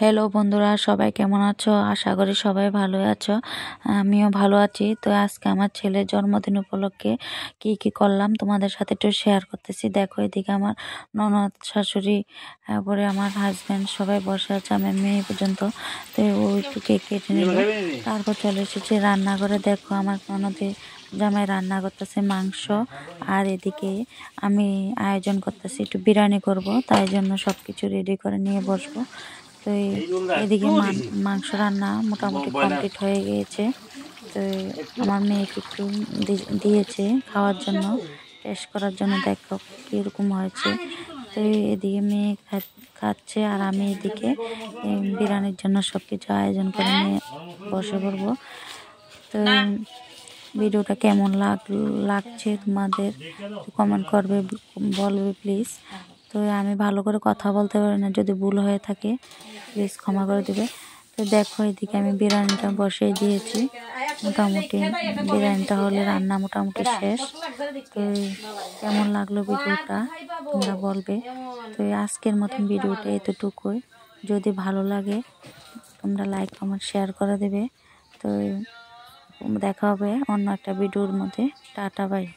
Hello বন্ধুরা, সবাই কেমন আছো? আশা করি সবাই ভালো আছো। আমিও ভালো আছি। তো আজকে আমার ছেলের জন্মদিন উপলক্ষে কি কি করলাম তোমাদের সাথে একটু শেয়ার করতেছি। দেখো, এদিকে আমার ননদ, শাশুড়ি, তারপরে আমার হাজব্যান্ড সবাই বসে আছে, আমার মেয়ে পর্যন্ত। তো ও একটু কেক কেটে নিল, তারপর চলে এসেছে রান্নাঘরে। দেখো, আমার ননদে জামাই রান্না করতেছে মাংস, আর এদিকে আমি আয়োজন করতেছি একটু বিরিয়ানি করব, তাই জন্য সবকিছু রেডি করে নিয়ে বসবো। তো এদিকে মাংস রান্না মোটামুটি কমপ্লিট হয়ে গিয়েছে। তো আমার মেয়েকে একটু দিয়েছে খাওয়ার জন্য, টেস্ট করার জন্য, দেখো কীরকম হয়েছে। তো এদিকে মেয়ে খাচ্ছে, আর আমি এদিকে বিরিয়ানির জন্য সব কিছু আয়োজন করে নিয়ে বসে পড়বো। তো ভিডিওটা কেমন লাগছে তোমাদের কমেন্ট করবে, বলবে প্লিজ। তো আমি ভালো করে কথা বলতে পারি না, যদি ভুল হয়ে থাকে প্লিজ ক্ষমা করে দেবে। তো দেখো, এদিকে আমি বিরিয়ানিটা বসিয়ে দিয়েছি। মোটামুটি বিরিয়ানিটা হলে রান্না মোটামুটি শেষ। তো কেমন লাগলো ভিডিওটা তোমরা বলবে। তো আজকের মতন ভিডিওটা এতটুকুই। যদি ভালো লাগে তোমরা লাইক কমেন্ট শেয়ার করে দেবে। তো দেখা হবে অন্য একটা ভিডিওর মধ্যে। Tata, by.